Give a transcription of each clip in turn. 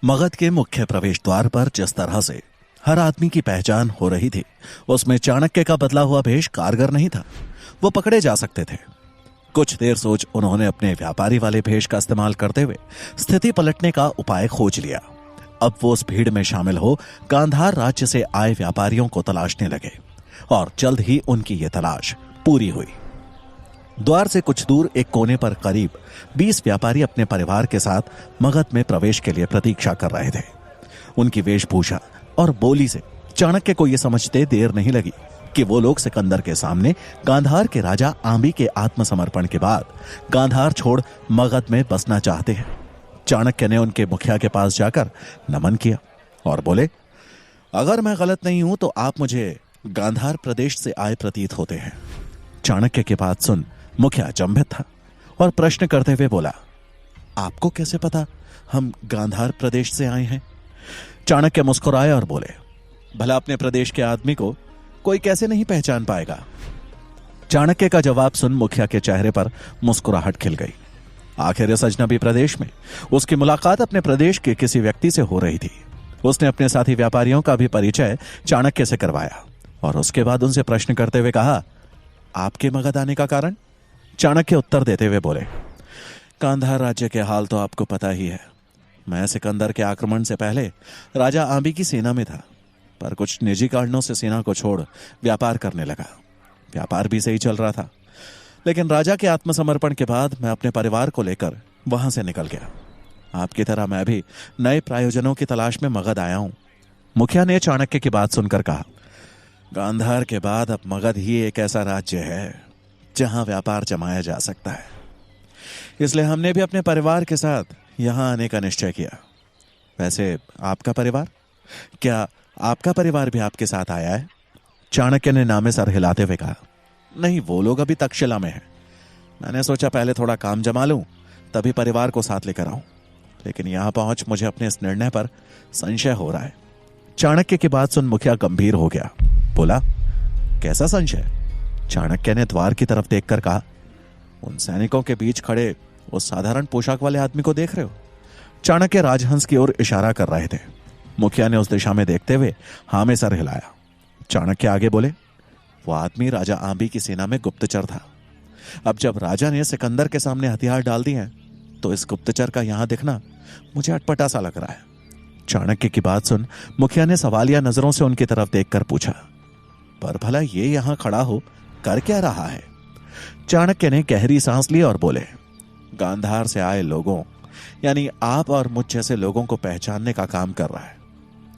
मगध के मुख्य प्रवेश द्वार पर जिस तरह से हर आदमी की पहचान हो रही थी, उसमें चाणक्य का बदला हुआ भेष कारगर नहीं था। वो पकड़े जा सकते थे। कुछ देर सोच उन्होंने अपने व्यापारी वाले भेष का इस्तेमाल करते हुए स्थिति पलटने का उपाय खोज लिया। अब वो उस भीड़ में शामिल हो गांधार राज्य से आए व्यापारियों को तलाशने लगे और जल्द ही उनकी ये तलाश पूरी हुई। द्वार से कुछ दूर एक कोने पर करीब 20 व्यापारी अपने परिवार के साथ मगध में प्रवेश के लिए प्रतीक्षा कर रहे थे। उनकी वेशभूषा और बोली से चाणक्य को यह समझते देर नहीं लगी कि वो लोग सिकंदर के सामने गांधार के राजा आंबी के आत्मसमर्पण के बाद गांधार छोड़ मगध में बसना चाहते हैं। चाणक्य ने उनके मुखिया के पास जाकर नमन किया और बोले, अगर मैं गलत नहीं हूं तो आप मुझे गांधार प्रदेश से आए प्रतीत होते हैं। चाणक्य की बात सुन मुखिया चंभित था और प्रश्न करते हुए बोला, आपको कैसे पता हम गांधार प्रदेश से आए हैं? चाणक्य मुस्कुराए और बोले, भला अपने प्रदेश के आदमी को कोई कैसे नहीं पहचान पाएगा। चाणक्य का जवाब सुन मुखिया के चेहरे पर मुस्कुराहट खिल गई। आखिर इस अजनबी प्रदेश में उसकी मुलाकात अपने प्रदेश के किसी व्यक्ति से हो रही थी। उसने अपने साथी व्यापारियों का भी परिचय चाणक्य से करवाया और उसके बाद उनसे प्रश्न करते हुए कहा, आपके मगध आने का कारण? चाणक्य उत्तर देते हुए बोले, गांधार राज्य के हाल तो आपको पता ही है। मैं सिकंदर के आक्रमण से पहले राजा आंबी की सेना में था, पर कुछ निजी कारणों से सेना को छोड़ व्यापार करने लगा। व्यापार भी सही चल रहा था, लेकिन राजा के आत्मसमर्पण के बाद मैं अपने परिवार को लेकर वहां से निकल गया। आपकी तरह मैं भी नए प्रायोजनों की तलाश में मगध आया हूं। मुखिया ने चाणक्य की बात सुनकर कहा, गांधार के बाद अब मगध ही एक ऐसा राज्य है जहां व्यापार जमाया जा सकता है। इसलिए हमने भी अपने परिवार के साथ यहां आने का निश्चय किया। वैसे आपका परिवार, क्या आपका परिवार भी आपके साथ आया है? चाणक्य ने नामे सर हिलाते हुए कहा, नहीं, वो लोग अभी तक्षशिला में हैं। मैंने सोचा पहले थोड़ा काम जमा लूं, तभी परिवार को साथ लेकर आऊं, लेकिन यहां पहुंच मुझे अपने इस निर्णय पर संशय हो रहा है। चाणक्य की बात सुन मुखिया गंभीर हो गया। बोला, कैसा संशय? चाणक्य ने द्वार की तरफ देखकर कहा, उन सैनिकों के बीच खड़े उस साधारण पोशाक वाले आदमी को देख रहे हो? चाणक्य राजहंस की ओर इशारा कर रहे थे। मुखिया ने उस दिशा में देखते हुए हाँ में सर हिलाया। चाणक्य आगे बोले, वो आदमी राजा आंबी की सेना में गुप्तचर था। अब जब राजा ने सिकंदर के सामने हथियार डाल दिए हैं तो इस गुप्तचर का यहां दिखना मुझे अटपटा सा लग रहा है। चाणक्य की बात सुन मुखिया ने सवालिया नजरों से उनकी तरफ देखकर पूछा, पर भला ये यहां खड़ा हो कर क्या रहा है? चाणक्य ने गहरी सांस ली और बोले, गांधार से आए लोगों यानी आप और मुझ जैसे लोगों को पहचानने का काम कर रहा है।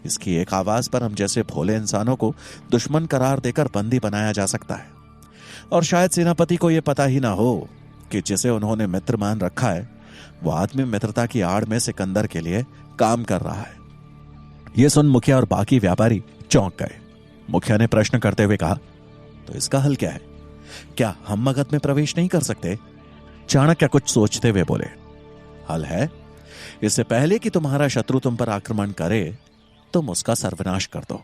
इसकी एक आवाज पर हम जैसे भोले इंसानों को दुश्मन करार देकर बंदी बनाया जा सकता है। और शायद सेनापति को यह पता ही ना हो कि जिसे उन्होंने मित्र मान रखा है वो आदमी मित्रता की आड़ में सिकंदर के लिए काम कर रहा है। यह सुन मुखिया और बाकी व्यापारी चौंक गए। मुखिया ने प्रश्न करते हुए कहा, तो इसका हल क्या है? क्या हम मगध में प्रवेश नहीं कर सकते? चाणक्य कुछ सोचते हुए बोले, हल है। इससे पहले कि तुम्हारा शत्रु तुम पर आक्रमण करे तुम उसका सर्वनाश कर दो।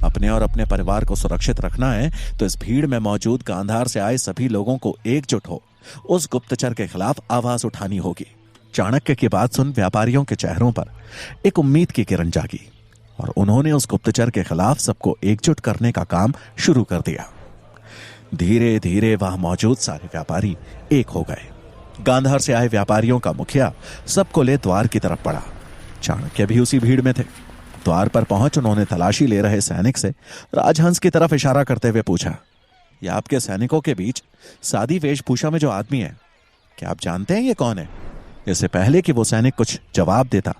अपने और अपने परिवार को सुरक्षित रखना है तो इस भीड़ में मौजूद गांधार से आए सभी लोगों को एकजुट हो उस गुप्तचर के खिलाफ आवाज उठानी होगी। चाणक्य की बात सुन व्यापारियों के चेहरों पर एक उम्मीद की किरण जागी और उन्होंने उस गुप्तचर के खिलाफ सबको एकजुट करने का काम शुरू कर दिया। धीरे धीरे वहां मौजूद सारे व्यापारी एक हो गए। गांधार से आए व्यापारियों का मुखिया सबको ले द्वार की तरफ बढ़ा। चाणक्य भी उसी भीड़ में थे। द्वार पर पहुंच उन्होंने तलाशी ले रहे सैनिक से राजहंस की तरफ इशारा करते हुए पूछा, यह आपके सैनिकों के बीच सादी वेशभूषा में जो आदमी है, क्या आप जानते हैं ये कौन है? इससे पहले कि वो सैनिक कुछ जवाब देता,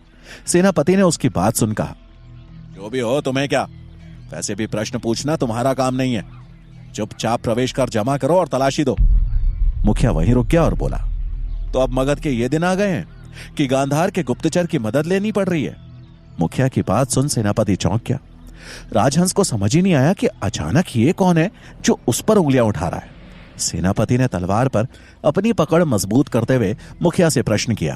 सेनापति ने उसकी बात सुन कहा, जो भी हो तुम्हें क्या, वैसे भी प्रश्न पूछना तुम्हारा काम नहीं है। चुपचाप प्रवेश कर जमा करो और तलाशी दो। मुखिया वहीं रुक गया और बोला, तो अब मगध के ये दिन आ गए हैं कि गांधार के गुप्तचर की मदद लेनी पड़ रही है? मुखिया की बात सुन सेनापति चौंक गया। राजहंस को समझ ही नहीं आया कि अचानक ये कौन है जो उस पर उंगलियां उठा रहा है। सेनापति ने तलवार पर अपनी पकड़ मजबूत करते हुए मुखिया से प्रश्न किया,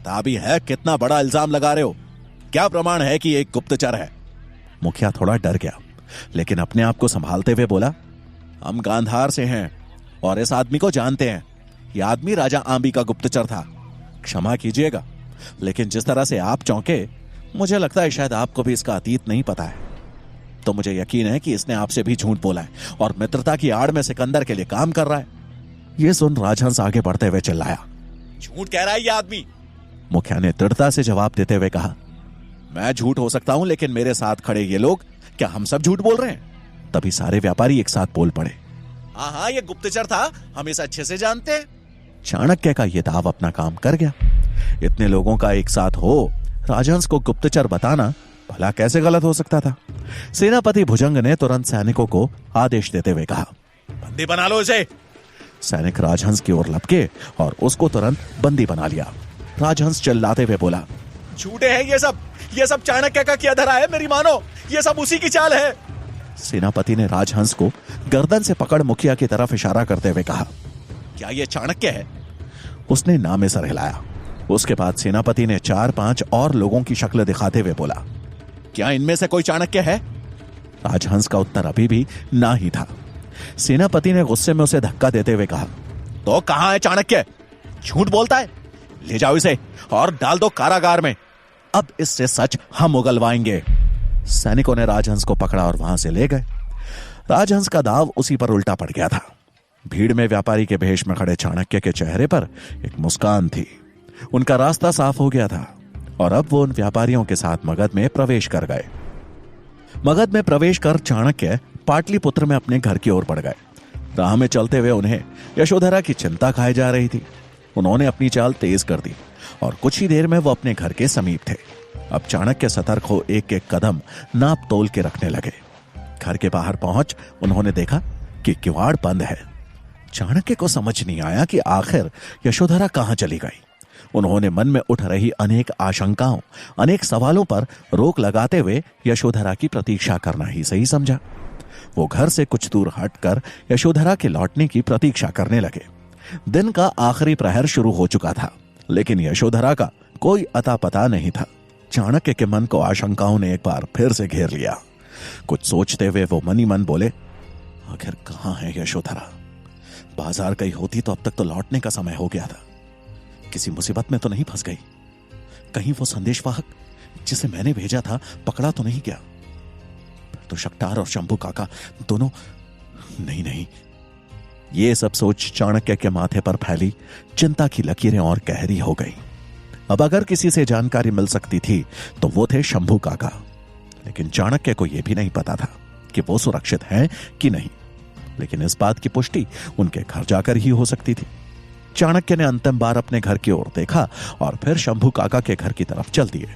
ताबी है, कितना बड़ा इल्जाम लगा रहे हो? क्या प्रमाण है कि एक गुप्तचर है? मुखिया थोड़ा डर गया, लेकिन अपने आप को संभालते हुए बोला, हम गांधार से हैं और इस आदमी को जानते हैं। यह आदमी राजा आंबी का गुप्तचर था। क्षमा कीजिएगा, लेकिन जिस तरह से आप चौंके, मुझे लगता है शायद आपको भी इसका अतीत नहीं पता है। तो मुझे यकीन है कि इसने आपसे भी झूठ बोला है और मित्रता की आड़ में सिकंदर के लिए काम कर रहा है। यह सुन राजहंस आगे बढ़ते हुए चिल्लाया, झूठ कह रहा है यह आदमी। मुखिया ने दृढ़ता से जवाब देते हुए कहा, मैं झूठ हो सकता हूं, लेकिन मेरे साथ खड़े ये लोग, क्या हम सब झूठ बोल रहे हैं? तभी सारे व्यापारी एक साथ बोल पड़े, हाँ, ये गुप्तचर था, हम इसे अच्छे से जानते हैं। चाणक्य का यह दाव अपना काम कर गया। इतने लोगों का एक साथ हो राजहंस को गुप्तचर बताना भला कैसे गलत हो सकता था? सेनापति भुजंग ने तुरंत सैनिकों को आदेश देते हुए कहा, बंदी बना लो इसे। सैनिक राजहंस की ओर लपके और उसको तुरंत बंदी बना लिया। राजहंस चिल्लाते हुए बोला, झूठे हैं ये सब चाणक्य का किया धरा है, मेरी मानो, ये सब उसी की चाल है। सेनापति ने राजहंस को गर्दन से पकड़ मुखिया की तरफ इशारा करते हुए कहा, क्या ये चाणक्य है? उसने नामे सर हिलाया। उसके बाद सेनापति ने 4-5 और लोगों की शक्ल दिखाते हुए बोला, क्या इनमें से कोई चाणक्य है? राजहंस का उत्तर अभी भी ना ही था। सेनापति ने गुस्से में उसे धक्का देते हुए कहा, तो कहां है चाणक्य? झूठ बोलता है, ले जाओ इसे और डाल दो कारागार में। अब इससे सच हम उगलवाएंगे। सैनिकों ने राजहंस को पकड़ा और वहां से ले गए। राजहंस का दाव उसी पर उल्टा पड़ गया था। भीड़ में व्यापारी के भेष में खड़े चाणक्य के चेहरे पर एक मुस्कान थी। उनका रास्ता साफ हो गया था और अब वो उन व्यापारियों के साथ मगध में प्रवेश कर गए। मगध में प्रवेश कर चाणक्य पाटलिपुत्र में अपने घर की ओर बढ़ गए। राह में चलते हुए उन्हें यशोधरा की चिंता खाई जा रही थी। उन्होंने अपनी चाल तेज कर दी और कुछ ही देर में वो अपने घर के समीप थे। अब चाणक्य सतर्क हो एक एक कदम नाप तोल के रखने लगे। घर के बाहर पहुंच उन्होंने देखा कि किवाड़ बंद है। चाणक्य को समझ नहीं आया कि आखिर यशोधरा कहां चली गई। उन्होंने मन में उठ रही अनेक आशंकाओं, अनेक सवालों पर रोक लगाते हुए यशोधरा की प्रतीक्षा करना ही सही समझा। वो घर से कुछ दूर हटकर यशोधरा के लौटने की प्रतीक्षा करने लगे। दिन का आखिरी प्रहर शुरू हो चुका था, लेकिन यशोधरा का कोई अता पता नहीं था। चाणक्य के मन को आशंकाओं ने एक बार फिर से घेर लिया। कुछ सोचते हुए वो मनी मन बोले, आखिर कहां है यशोधरा? बाजार गई होती तो अब तक तो लौटने का समय हो गया था। किसी मुसीबत में तो नहीं फंस गई? कहीं वो संदेशवाहक जिसे मैंने भेजा था पकड़ा तो नहीं गया? फिर तो शक्टार और शंभू काका दोनों नहीं। ये सब सोच चाणक्य के माथे पर फैली चिंता की लकीरें और गहरी हो गई। अब अगर किसी से जानकारी मिल सकती थी तो वो थे शंभू काका, लेकिन चाणक्य को यह भी नहीं पता था कि वो सुरक्षित हैं कि नहीं। लेकिन इस बात की पुष्टि उनके घर जाकर ही हो सकती थी। चाणक्य ने अंतिम बार अपने घर की ओर देखा और फिर शंभू काका के घर की तरफ चल दिए।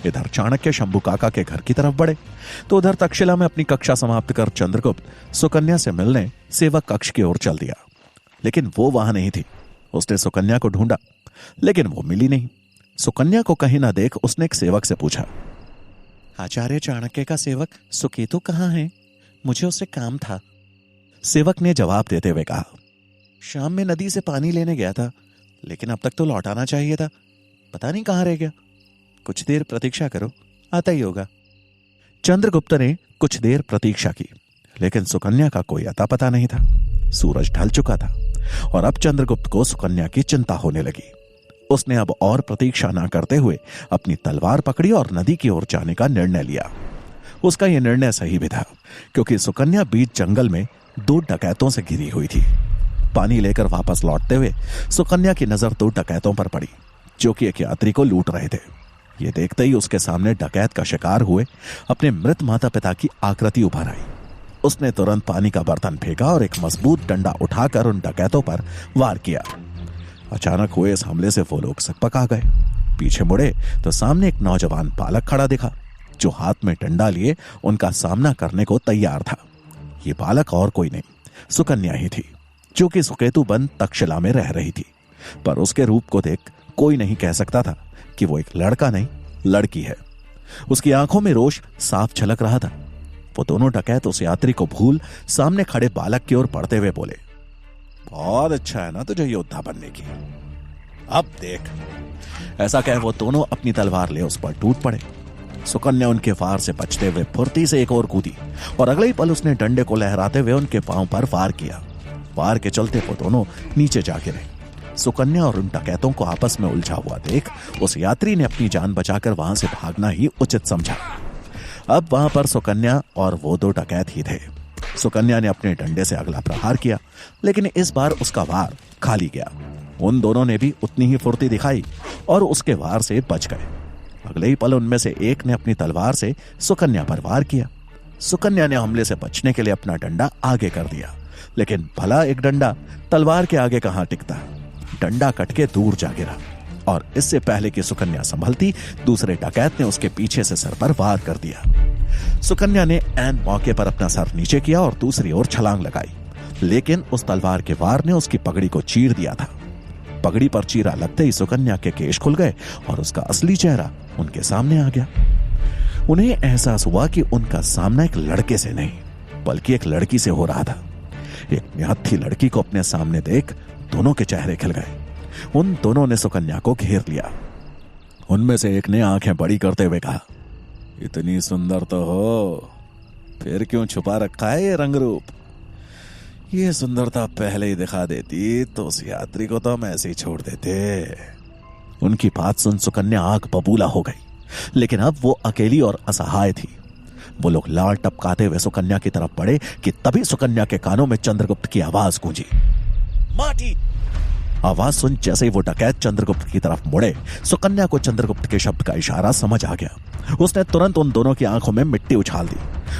इधर चाणक्य शंभू काका के घर की तरफ बढ़े तो उधर तक्षशिला में अपनी कक्षा समाप्त कर चंद्रगुप्त सुकन्या से मिलने सेवक कक्ष की ओर चल दिया। लेकिन वो वहां नहीं थी। उसने सुकन्या को ढूंढा, लेकिन वो मिली नहीं। सुकन्या को कहीं ना देख उसने एक सेवक से पूछा, आचार्य चाणक्य का सेवक सुकेतु कहाँ है? मुझे उससे काम था। सेवक ने जवाब देते हुए कहा, शाम में नदी से पानी लेने गया था, लेकिन अब तक तो लौटाना चाहिए था। पता नहीं कहां रह गया। कुछ देर प्रतीक्षा करो, आता ही होगा। चंद्रगुप्त ने कुछ देर प्रतीक्षा की, लेकिन सुकन्या का कोई अता पता नहीं था। सूरज ढल चुका था और अब चंद्रगुप्त को सुकन्या की चिंता होने लगी। उसने अब और प्रतीक्षा ना करते हुए अपनी तलवार पकड़ी और नदी की ओर जाने का निर्णय लिया। उसका यह निर्णय सही भी था, क्योंकि सुकन्या बीच जंगल में 2 डकैतों से घिरी हुई थी। पानी लेकर वापस लौटते हुए सुकन्या की नजर 2 डकैतों पर पड़ी, जो कि एक यात्री को लूट रहे थे। ये देखते ही उसके सामने डकैत का शिकार हुए अपने मृत माता पिता की आकृति उभर आई। उसने तुरंत पानी का बर्तन फेंका और एक मजबूत डंडा उठाकर उन डकैतों पर वार किया। अचानक हुए इस हमले से वो लोग सकपका गए। पीछे मुड़े तो सामने एक नौजवान बालक खड़ा दिखा, जो हाथ में डंडा लिए उनका सामना करने को तैयार था। ये बालक और कोई नहीं, सुकन्या ही थी, जो कि सुकेतु बंद तक्षशिला में रह रही थी। पर उसके रूप को देख कोई नहीं कह सकता था कि वो एक लड़का नहीं, लड़की है। उसकी आंखों में रोष साफ झलक रहा था। वो दोनों डकैत उस यात्री को भूल सामने खड़े बालक की ओर बढ़ते हुए बोले, बहुत अच्छा है ना तुझे योद्धा बनने की, अब देख। ऐसा कह वो दोनों अपनी तलवार ले उस पर टूट पड़े। सुकन्या उनके वार से बचते हुए फुर्ती से एक और कूदी और अगले ही पल उसने डंडे को लहराते हुए उनके पांव पर वार किया। वार के चलते वो दोनों नीचे जा गिरे। सुकन्या और उन डकैतों को आपस में उलझा हुआ देख उस यात्री ने अपनी जान बचाकर वहां से भागना ही उचित समझा। अब वहां पर सुकन्या और वो दो डकैत ही थे। सुकन्या ने अपने डंडे से अगला प्रहार किया, लेकिन इस बार उसका वार खाली गया। उन दोनों ने भी उतनी ही फुर्ती दिखाई और उसके वार से बच गए। अगले ही पल उनमें से एक ने अपनी तलवार से सुकन्या पर वार किया। सुकन्या ने हमले से बचने के लिए अपना डंडा आगे कर दिया, लेकिन भला एक डंडा तलवार के आगे कहां टिकता। डंडा कट के दूर जा गिरा और इससे पहले कि सुकन्या संभलती, दूसरे डकैत ने उसके पीछे से सर पर वार कर दिया। सुकन्या ने ऐन मौके पर अपना सर नीचे किया और दूसरी ओर छलांग लगाई, लेकिन उस तलवार के वार ने उसकी पगड़ी को चीर दिया था। पगड़ी पर चीरा लगते ही सुकन्या के केश खुल गए और उसका असली चेहरा उनके सामने आ गया। उन्हें एहसास हुआ कि उनका सामना एक लड़के से नहीं बल्कि एक लड़की से हो रहा था। एक निहत्थी लड़की को अपने सामने देख दोनों के चेहरे खिल गए। उन दोनों ने सुकन्या को घेर लिया। उनमें से एक ने आंखें बड़ी करते हुए कहा, इतनी सुंदर तो हो, फिर क्यों छुपा रखा है ये रंग रूप? ये सुंदरता पहले ही दिखा देती तो उस यात्री को तो हम ऐसे ही छोड़ देते। उनकी बात सुन सुकन्या आंख बबूला हो गई, लेकिन अब वो अकेली और असहाय थी। वो लोग लाल टपकाते हुए सुकन्या की तरफ बढ़े कि तभी सुकन्या के कानों में चंद्रगुप्त की आवाज गूंजी, माटी। आवाज सुन जैसे ही वो डकैत चंद्रगुप्त की तरफ मुड़े, सुकन्या को चंद्रगुप्त के शब्द का इशारा समझ आ गया। उसने तुरंत उन दोनों की आंखों में मिट्टी उछाल दी।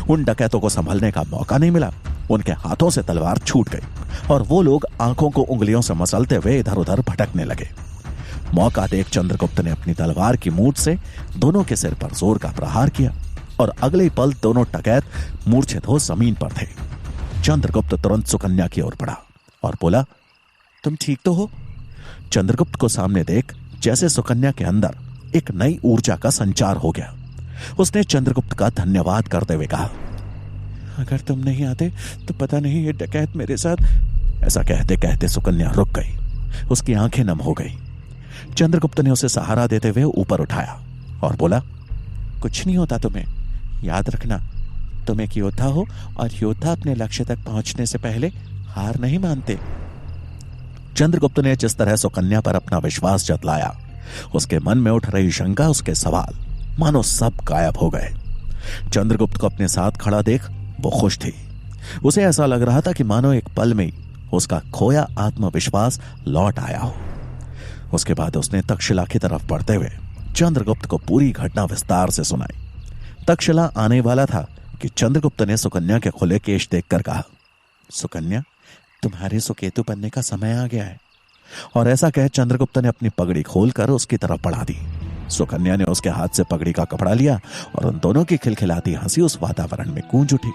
उन डकैतों को संभलने का मौका नहीं मिला। उनके हाथों से तलवार छूट गई और वो लोग आंखों को उंगलियों से मसलते हुए इधर उधर भटकने लगे। मौका देख चंद्रगुप्त ने अपनी तलवार की मूठ से दोनों के सिर पर जोर का प्रहार किया और अगले पल दोनों डकैत मूर्छित हो जमीन पर थे। चंद्रगुप्त तुरंत सुकन्या की ओर बढ़ा और बोला, तुम ठीक तो हो? चंद्रगुप्त को सामने देख जैसे सुकन्या के अंदर एक नई ऊर्जा का संचार हो गया। उसने चंद्रगुप्त का धन्यवाद करते हुए कहा, अगर तुम नहीं आते तो पता नहीं ये डकैत मेरे साथ। ऐसा कहते कहते सुकन्या रुक गई। उसकी आंखें नम हो गई। चंद्रगुप्त ने उसे सहारा देते हुए ऊपर उठाया और बोला, कुछ नहीं होता तुम्हें, याद रखना तुम एक योद्धा हो और योद्धा अपने लक्ष्य तक पहुंचने से पहले हार नहीं मानते। चंद्रगुप्त ने जिस तरह सुकन्या पर अपना विश्वास जतलाया, उसके मन में उठ रही शंका, उसके सवाल मानो सब गायब हो गए। चंद्रगुप्त को अपने साथ खड़ा देख वो खुश थी। उसे ऐसा लग रहा था कि मानो एक पल में उसका खोया आत्मविश्वास लौट आया हो। उसके बाद उसने तक्षशिला की तरफ बढ़ते हुए चंद्रगुप्त को पूरी घटना विस्तार से सुनाई। तक्षशिला आने वाला था कि चंद्रगुप्त ने सुकन्या के खुले केश देखकर कहा, सुकन्या, तुम्हारे सुकेतु बनने का समय आ गया है। और ऐसा कह चंद्रगुप्त ने अपनी पगड़ी खोलकर उसकी तरफ बढ़ा दी। सुकन्या ने उसके हाथ से पगड़ी का कपड़ा लिया और उन दोनों की खिलखिलाती हंसी उस वातावरण में गूंज उठी।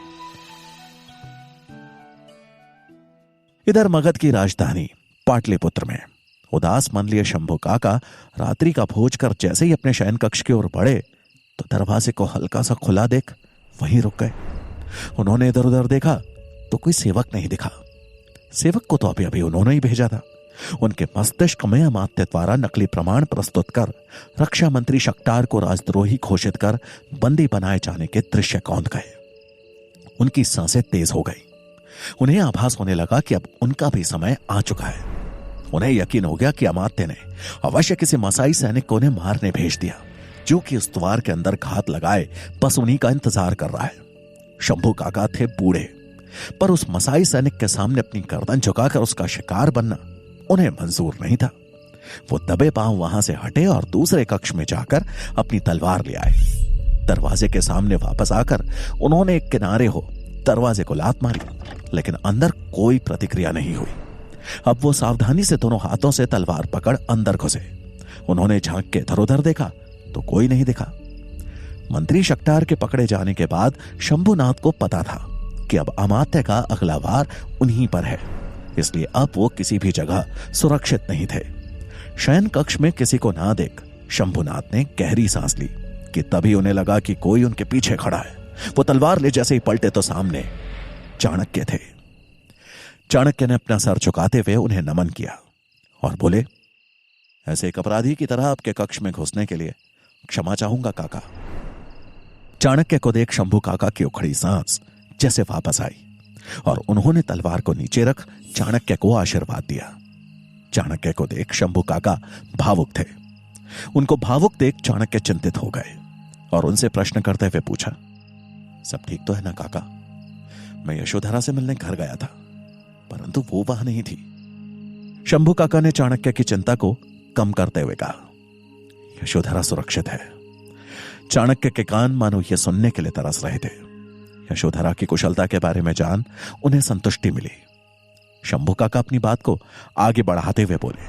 इधर मगध की राजधानी पाटलिपुत्र में उदास मन लिए शंभु काका रात्रि का भोज कर जैसे ही अपने शयन कक्ष की ओर बढ़े तो दरवाजे को हल्का सा खुला देख वहीं रुक गए। उन्होंने इधर उधर देखा तो कोई सेवक नहीं दिखा। सेवक को तो अभी अभी उन्होंने ही भेजा था। उनके मस्तिष्क में अमात्य द्वारा नकली प्रमाण प्रस्तुत कर रक्षा मंत्री शक्टार को राजद्रोही घोषित कर बंदी बनाए जाने के दृश्य कौंध गए। उनकी सांसें तेज हो गई। उन्हें आभास होने लगा कि अब उनका भी समय आ चुका है। उन्हें यकीन हो गया कि अमात्य ने अवश्य किसी मसाई सैनिक को उन्हें मारने भेज दिया, जो कि उस द्वार के अंदर घात लगाए बस उन्हीं का इंतजार कर रहा है। शंभू काका थे बूढ़े, पर उस मसाई सैनिक के सामने अपनी गर्दन झुकाकर उसका शिकार बनना उन्हें मंजूर नहीं था। वो दबे पांव वहां से हटे और दूसरे कक्ष में जाकर अपनी तलवार ले आए। दरवाजे के सामने वापस आकर उन्होंने एक किनारे हो दरवाजे को लात मारी, लेकिन अंदर कोई प्रतिक्रिया नहीं हुई। अब वो सावधानी से दोनों हाथों से तलवार पकड़ अंदर घुसे। उन्होंने झांक के इधर उधर देखा तो कोई नहीं दिखा। मंत्री शक्टार के पकड़े जाने के बाद शंभुनाथ को पता था कि अब अमात्य का अगला वार उन्हीं पर है, इसलिए अब वो किसी भी जगह सुरक्षित नहीं थे। शयन कक्ष में किसी को ना देख शंभुनाथ ने गहरी सांस ली कि तभी उन्हें लगा कि कोई उनके पीछे खड़ा है। वो तलवार ले जैसे ही पलटे तो सामने चाणक्य थे। चाणक्य ने अपना सर झुकाते हुए उन्हें नमन किया और बोले, ऐसे एक अपराधी की तरह आपके कक्ष में घुसने के लिए क्षमा चाहूंगा काका। चाणक्य को देख शंभू काका की उखड़ी सांस जैसे वापस आई और उन्होंने तलवार को नीचे रख चाणक्य को आशीर्वाद दिया। चाणक्य को देख शंभू काका भावुक थे। उनको भावुक देख चाणक्य चिंतित हो गए और उनसे प्रश्न करते हुए पूछा, सब ठीक तो है ना काका? मैं यशोधरा से मिलने घर गया था, परंतु वो वहां नहीं थी। शंभू काका ने चाणक्य की चिंता को कम करते हुए कहा, यशोधरा सुरक्षित है। चाणक्य के कान मानो यह सुनने के लिए तरस रहे थे। यशोधरा की कुशलता के बारे में जान उन्हें संतुष्टि मिली। शंभू काका अपनी बात को आगे बढ़ाते हुए बोले,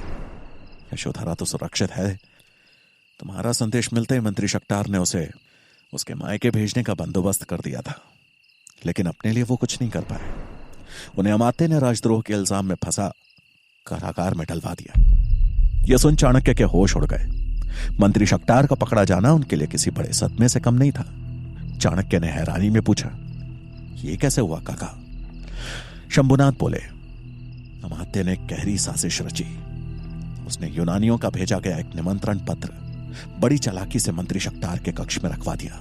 यशोधरा तो सुरक्षित है। तुम्हारा संदेश मिलते ही मंत्री शक्टार ने उसे उसके मायके भेजने का बंदोबस्त कर दिया था, लेकिन अपने लिए वो कुछ नहीं कर पाए। उन्हें अमात्य ने राजद्रोह के इल्जाम में फंसा कारागार में डलवा दिया। यह सुन चाणक्य के होश उड़ गए। मंत्री शक्टार का पकड़ा जाना उनके लिए किसी बड़े सदमे से कम नहीं था। चाणक्य ने हैरानी में पूछा, यह कैसे हुआ काका? शंभुनाथ बोले, अमात्य ने गहरी साजिश रची। उसने यूनानियों का भेजा गया एक निमंत्रण पत्र बड़ी चालाकी से मंत्री शक्टार के कक्ष में रखवा दिया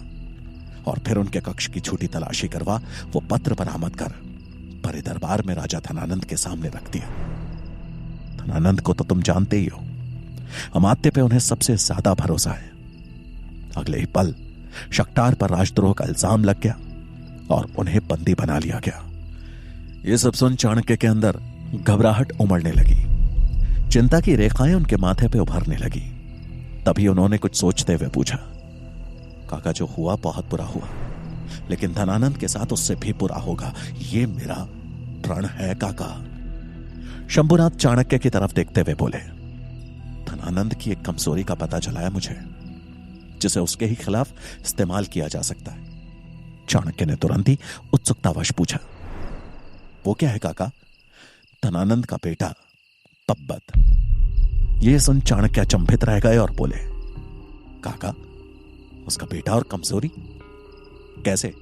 और फिर उनके कक्ष की झूठी तलाशी करवा वो पत्र बरामद कर बड़े दरबार में राजा धनानंद के सामने रख दिया। धनानंद को तो तुम जानते ही हो, अमात्य पे उन्हें सबसे ज्यादा भरोसा है। अगले ही पल शक्टार पर राजद्रोह का इल्जाम लग गया और उन्हें बंदी बना लिया गया। यह सब सुन चाणक्य के अंदर घबराहट उमड़ने लगी। चिंता की रेखाएं उनके माथे पे उभरने लगी। तभी उन्होंने कुछ सोचते हुए पूछा, काका जो हुआ बहुत बुरा हुआ, लेकिन धनानंद के साथ उससे भी बुरा होगा, ये मेरा प्रण है काका। शंभुनाथ चाणक्य की तरफ देखते हुए बोले, धनानंद की एक कमजोरी का पता चला है मुझे, जिसे उसके ही खिलाफ इस्तेमाल किया जा सकता है। चाणक्य ने तुरंत ही उत्सुकतावश पूछा, वो क्या है काका? धनानंद का बेटा पब्बत। यह सुन चाणक्य अचंभित रह गए और बोले, काका उसका बेटा और कमजोरी कैसे?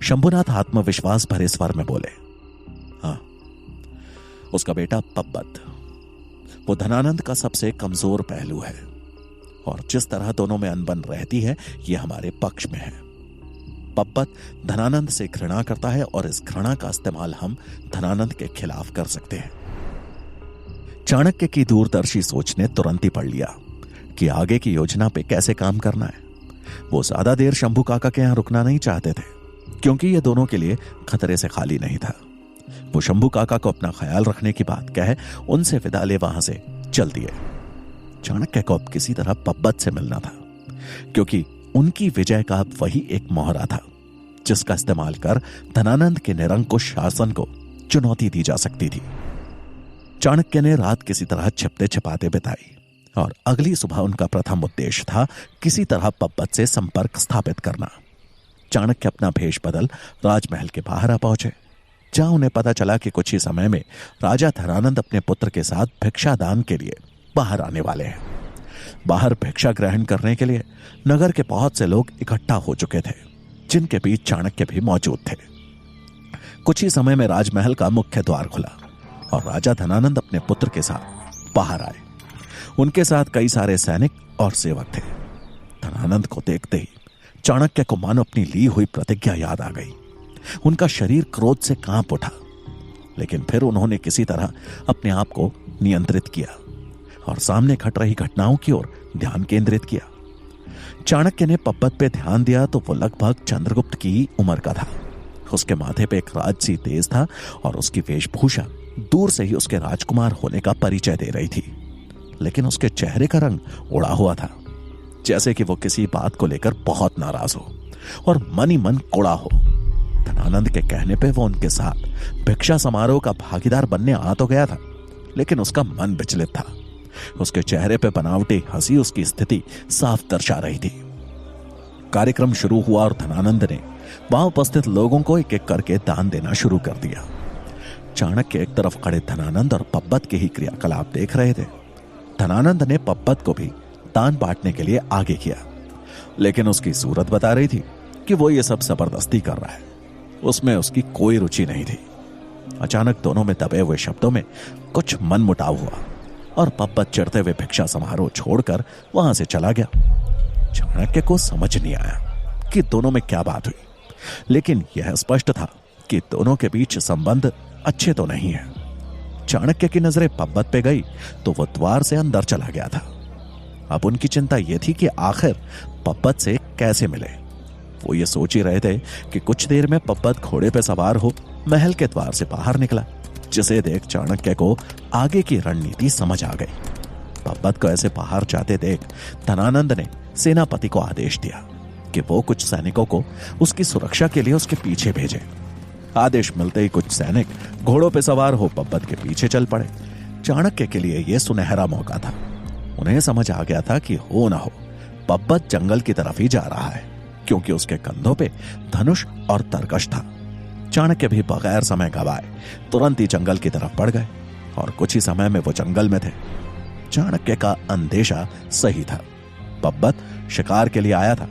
शंभुनाथ आत्मविश्वास भरे स्वर में बोले, हां, उसका बेटा पब्बत वो धनानंद का सबसे कमजोर पहलू है और जिस तरह दोनों में अनबन रहती है यह हमारे पक्ष में है। पब्बत धनानंद से घृणा करता है और इस घृणा का इस्तेमाल हम धनानंद के खिलाफ कर सकते हैं। चाणक्य की दूरदर्शी सोच ने तुरंत ही पढ़ लिया कि आगे की योजना पे कैसे काम करना है। वो ज्यादा देर शंभू काका के यहां रुकना नहीं चाहते थे, क्योंकि ये दोनों के लिए खतरे से खाली नहीं था। वो शंभू काका को अपना ख्याल रखने की बात कहे उनसे विदा ले वहां से चल दिए। चाणक्य को अब किसी तरह पब्बत से मिलना था, क्योंकि उनकी विजय का अब वही एक मोहरा था जिसका इस्तेमाल कर धनानंद के निरंकुश शासन को चुनौती दी जा सकती थी। चाणक्य ने रात किसी तरह छिपते छिपाते बिताई और अगली सुबह उनका प्रथम उद्देश्य था किसी तरह पब्बत से संपर्क स्थापित करना। चाणक्य अपना भेष बदल राजमहल के बाहर आ पहुंचे, जहां उन्हें पता चला कि कुछ ही समय में राजा धनानंद अपने पुत्र के साथ भिक्षादान के लिए बाहर आने वाले हैं। बाहर भिक्षा ग्रहण करने के लिए नगर के बहुत से लोग इकट्ठा हो चुके थे, जिनके बीच चाणक्य भी मौजूद थे। कुछ ही समय में राजमहल का मुख्य द्वार खुला और राजा धनानंद अपने पुत्र के साथ बाहर आए। उनके साथ कई सारे सैनिक और सेवक थे। धनानंद को देखते ही चाणक्य को मानो अपनी ली हुई प्रतिज्ञा याद आ गई। उनका शरीर क्रोध से कांप उठा, लेकिन फिर उन्होंने किसी तरह अपने आप को नियंत्रित किया और सामने घट रही घटनाओं की ओर ध्यान केंद्रित किया। चाणक्य ने पब्बत पे ध्यान दिया तो वो लगभग चंद्रगुप्त की उम्र का था। उसके माथे पे एक राजसी तेज था और उसकी वेशभूषा दूर से ही उसके राजकुमार होने का परिचय दे रही थी, लेकिन उसके चेहरे का रंग उड़ा हुआ था, जैसे कि वो किसी बात को लेकर बहुत नाराज हो और मन ही मन कुड़ा हो। धनानंद के कहने पे वो उनके साथ भिक्षा समारोह का भागीदार बनने आ तो गया था, लेकिन उसका मन विचलित था। उसके चेहरे पे बनावटी हंसी उसकी स्थिति साफ दर्शा रही थी। कार्यक्रम शुरू हुआ और धनानंद ने वहां उपस्थित लोगों को एक एक करके दान देना शुरू कर दिया। चाणक्य एक तरफ खड़े धनानंद और पब्बत के ही क्रियाकलाप देख रहे थे। धनानंद ने पब्बत को भी दान बांटने के लिए आगे किया, लेकिन उसकी सूरत बता रही थी कि वो ये सब जबरदस्ती कर रहा है। उसमें उसकी कोई रुचि नहीं थी। अचानक दोनों में दबे हुए शब्दों में कुछ मनमुटाव हुआ और पब्बत चढ़ते हुए भिक्षा समारोह छोड़कर वहां से चला गया। चाणक्य को समझ नहीं आया कि दोनों में क्या बात हुई, लेकिन यह स्पष्ट था कि दोनों के बीच संबंध अच्छे तो नहीं है। चाणक्य की नजरें पब्बत पे गई तो वो द्वार से अंदर चला गया था। अब उनकी चिंता यह थी कि आखिर पब्बत से कैसे मिले। वो ये सोच ही रहे थे कि कुछ देर में पब्बत घोड़े पे सवार हो महल के द्वार से बाहर निकला, जिसे देख चाणक्य को आगे की रणनीति समझ आ गई। पब्बत को ऐसे बाहर जाते देख धनानंद ने सेनापति को आदेश दिया कि वो कुछ सैनिकों को उसकी सुरक्षा के लिए उसके पीछे भेजे। आदेश मिलते ही कुछ सैनिक घोड़ों पे सवार हो पब्बत के पीछे चल पड़े। चाणक्य के लिए यह सुनहरा मौका था। उन्हें समझ आ गया था कि हो ना हो पब्बत जंगल की तरफ ही जा रहा है, क्योंकि उसके कंधों पे धनुष और तरकश था। चाणक्य भी बगैर समय गवाए तुरंत ही जंगल की तरफ बढ़ गए और कुछ ही समय में वो जंगल में थे। चाणक्य का अंदेशा सही था। पब्बत शिकार के लिए आया था।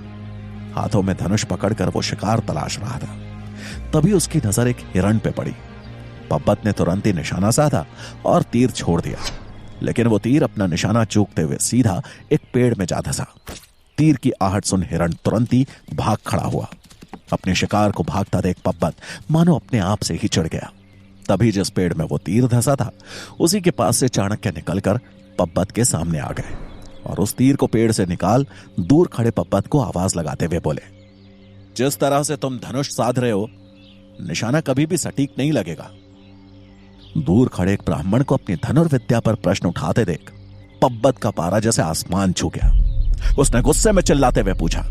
हाथों में धनुष पकड़कर वो शिकार तलाश रहा था। तभी उसकी नजर एक हिरण पे पड़ी। पब्बत ने तुरंत ही निशाना साधा और तीर छोड़ दिया, लेकिन वो तीर अपना निशाना चूकते हुए सीधा एक पेड़ में जा धंसा। तीर की आहट सुन हिरण तुरंत ही भाग खड़ा हुआ। अपने शिकार को भागता देख पब्बत मानो अपने आप से ही चढ़ गया। तभी जिस पेड़ में वो तीर धंसा था उसी के पास से चाणक्य निकलकर पब्बत के सामने आ गए और उस तीर को पेड़ से निकाल दूर खड़े पब्बत को आवाज लगाते हुए बोले, जिस तरह से तुम धनुष साध रहे हो निशाना कभी भी सटीक नहीं लगेगा। दूर खड़े एक ब्राह्मण को अपनी धनुर्विद्या पर प्रश्न उठाते देख पब्बत का पारा जैसे आसमान छू गया। उसने गुस्से में चिल्लाते हुए पूछा,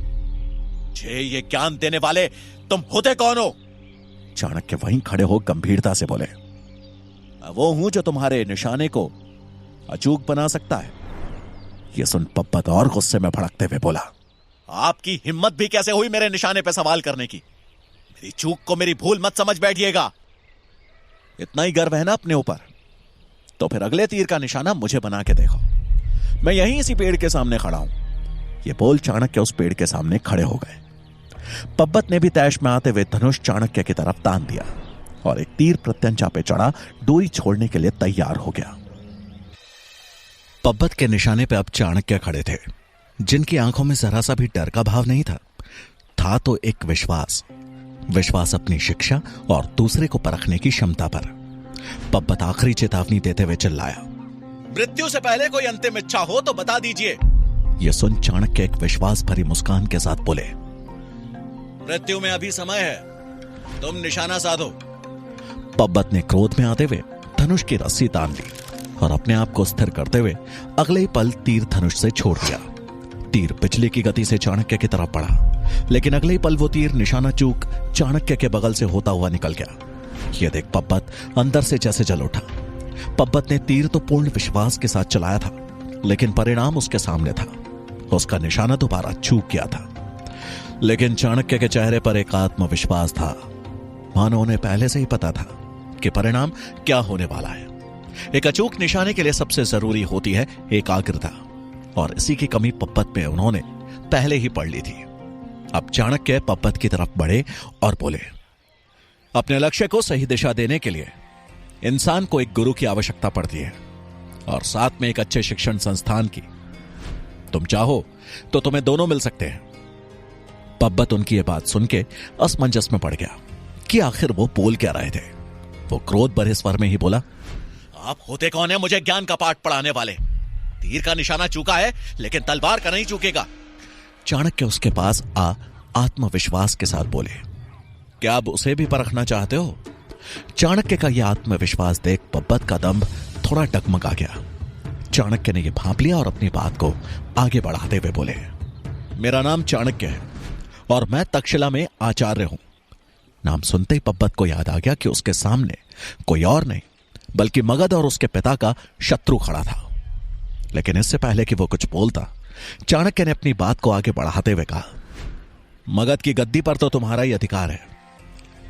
जे ये ज्ञान देने वाले तुम होते कौन हो? चाणक्य वहीं खड़े हो गंभीरता से बोले, वो हूं जो तुम्हारे निशाने को अचूक बना सकता है। यह सुन पब्बत और गुस्से में भड़कते हुए बोला, आपकी हिम्मत भी कैसे हुई मेरे निशाने पे सवाल करने की? मेरी चूक को मेरी भूल मत समझ बैठिएगा। इतना ही गर्व है ना अपने ऊपर, तो फिर अगले तीर का निशाना मुझे बना के देखो। मैं यहीं इसी पेड़ के सामने खड़ा हूं। यह बोल चाणक्य उस पेड़ के सामने खड़े हो गए। पब्बत ने भी तैश में आते हुए धनुष चाणक्य की तरफ तान दिया और एक तीर प्रत्यंचा पे चढ़ा डोरी छोड़ने के लिए तैयार हो गया। पब्बत के निशाने पे अब चाणक्य खड़े थे, जिनकी आंखों में जरा सा भी डर का भाव नहीं था तो एक विश्वास अपनी शिक्षा और दूसरे को परखने की क्षमता पर। पब्बत आखिरी चेतावनी देते हुए चिल्लाया, मृत्यु से पहले कोई अंतिम इच्छा हो तो बता दीजिए। यह सुन चाणक्य एक विश्वास भरी मुस्कान के साथ बोले, मृत्यु में अभी समय है, तुम निशाना साधो। पब्बत ने क्रोध में आते हुए धनुष की रस्सी तान ली और अपने आप को स्थिर करते हुए अगले ही पल तीर धनुष से छोड़ दिया। तीर बिजली की गति से चाणक्य की तरफ बढ़ा, लेकिन अगले ही पल वो तीर निशाना चूक चाणक्य के बगल से होता हुआ निकल गया। यह देख पब्बत अंदर से जैसे जल उठा। पब्बत ने तीर तो पूर्ण विश्वास के साथ चलाया था, लेकिन परिणाम उसके सामने था। उसका निशाना दोबारा चूक गया था, लेकिन चाणक्य के चेहरे पर एक आत्मविश्वास था, मानो उन्हें पहले से ही पता था कि परिणाम क्या होने वाला है। एक अचूक निशाने के लिए सबसे जरूरी होती है एकाग्रता, और इसी की कमी पब्बत में उन्होंने पहले ही पढ़ ली थी। अब चाणक्य पब्बत की तरफ बढ़े और बोले, अपने लक्ष्य को सही दिशा देने के लिए इंसान को एक गुरु की आवश्यकता पड़ती है, और साथ में एक अच्छे शिक्षण संस्थान की। तुम चाहो तो तुम्हें दोनों मिल सकते हैं। पब्बत उनकी यह बात सुन के असमंजस में पड़ गया कि आखिर वो बोल क्या रहे थे। वो क्रोध भरे स्वर में ही बोला, आप होते कौन है मुझे ज्ञान का पाठ पढ़ाने वाले? तीर का निशाना चूका है, लेकिन तलवार का नहीं चूकेगा। चाणक्य उसके पास आत्मविश्वास के साथ बोले, क्या आप उसे भी परखना चाहते हो? चाणक्य का यह आत्मविश्वास देख पब्बत का दंभ थोड़ा डगमगा गया। चाणक्य ने यह भांप लिया और अपनी बात को आगे बढ़ाते हुए बोले, मेरा नाम चाणक्य है और मैं तक्षशिला में आचार्य हूं। नाम सुनते ही पब्बत को याद आ गया कि उसके सामने कोई और नहीं बल्कि मगध और उसके पिता का शत्रु खड़ा था। लेकिन इससे पहले कि वो कुछ बोलता, चाणक्य ने अपनी बात को आगे बढ़ाते हुए कहा, मगध की गद्दी पर तो तुम्हारा ही अधिकार है,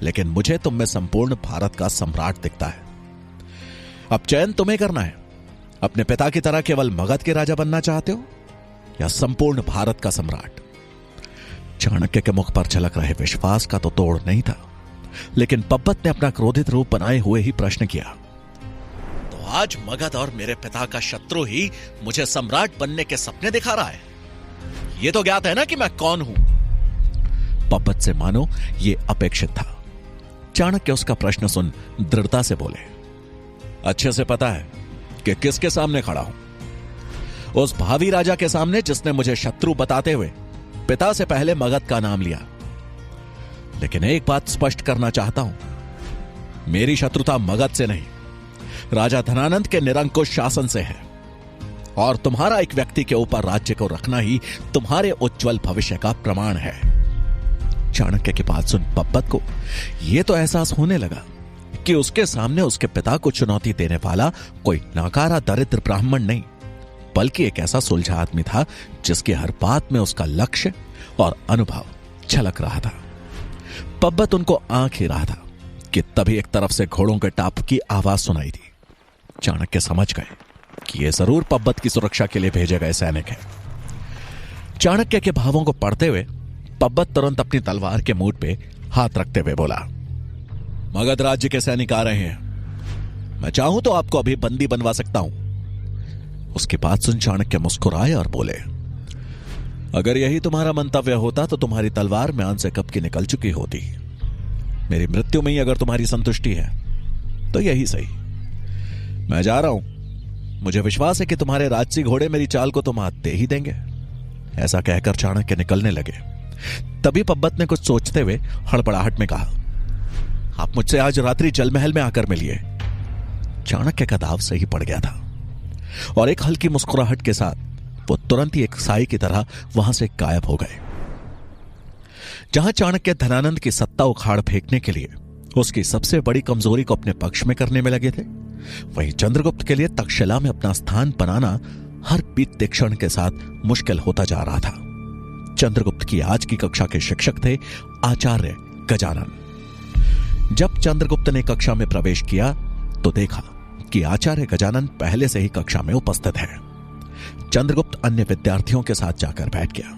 लेकिन मुझे तुम में संपूर्ण भारत का सम्राट दिखता है। अब चयन तुम्हें करना है, अपने पिता की तरह केवल मगध के राजा बनना चाहते हो या संपूर्ण भारत का सम्राट? चाणक्य के मुख पर झलक रहे विश्वास का तो तोड़ नहीं था, लेकिन पब्बत ने अपना क्रोधित रूप बनाए हुए ही प्रश्न किया, तो आज मगध और मेरे पिता का शत्रु ही मुझे सम्राट बनने के सपने दिखा रहा है? यह तो ज्ञात है ना कि मैं कौन हूं? पब्बत से मानो यह अपेक्षित था। चाणक्य उसका प्रश्न सुन दृढ़ता से बोले, अच्छे से पता है कि किसके सामने खड़ा हूं। उस भावी राजा के सामने जिसने मुझे शत्रु बताते हुए पिता से पहले मगध का नाम लिया। लेकिन एक बात स्पष्ट करना चाहता हूं, मेरी शत्रुता मगध से नहीं, राजा धनानंद के निरंकुश शासन से है। और तुम्हारा एक व्यक्ति के ऊपर राज्य को रखना ही तुम्हारे उज्जवल भविष्य का प्रमाण है। चाणक्य की बात सुन पब्बत को यह तो एहसास होने लगा कि उसके सामने उसके पिता को चुनौती देने वाला कोई नाकारा दरिद्र ब्राह्मण नहीं, बल्कि एक ऐसा सुलझा आदमी था जिसकी हर बात में उसका लक्ष्य और अनुभव झलक रहा था। पब्बत उनको आंख ही रहा था कि तभी एक तरफ से घोड़ों के टाप की आवाज सुनाई दी। चाणक्य समझ गए कि यह जरूर पब्बत की सुरक्षा के लिए भेजे गए सैनिक हैं। चाणक्य के भावों को पढ़ते हुए पब्बत तुरंत अपनी तलवार के मूठ पे हाथ रखते हुए बोला, मगध राज्य के सैनिक आ रहे हैं। मैं चाहूं तो आपको अभी बंदी बनवा सकता हूं। उसकी बात सुन चाणक्य मुस्कुराए और बोले, अगर यही तुम्हारा मंतव्य होता तो तुम्हारी तलवार म्यान से कब की निकल चुकी होती। मेरी मृत्यु में ही अगर तुम्हारी संतुष्टि है तो यही सही। मैं जा रहा हूं। मुझे विश्वास है कि तुम्हारे राजसी घोड़े मेरी चाल को तो मात दे ही देंगे। ऐसा कहकर चाणक्य निकलने लगे। तभी पब्बत ने कुछ सोचते हुए हड़बड़ाहट में कहा, आप मुझसे आज रात्रि जल महल में आकर मिलिए। चाणक्य का दाव सही पड़ गया था और एक हल्की मुस्कुराहट के साथ वो तुरंत ही एक साई की तरह वहां से गायब हो गए। जहां चाणक्य धनानंद की सत्ता उखाड़ फेंकने के लिए उसकी सबसे बड़ी कमजोरी को अपने पक्ष में करने में लगे थे, वहीं चंद्रगुप्त के लिए तक्षशिला में अपना स्थान बनाना हर बीतते क्षण के साथ मुश्किल होता जा रहा था। चंद्रगुप्त की आज की कक्षा के शिक्षक थे आचार्य गजानन। जब चंद्रगुप्त ने कक्षा में प्रवेश किया तो देखा कि आचार्य गजानन पहले से ही कक्षा में उपस्थित है। चंद्रगुप्त अन्य विद्यार्थियों के साथ जाकर बैठ गया।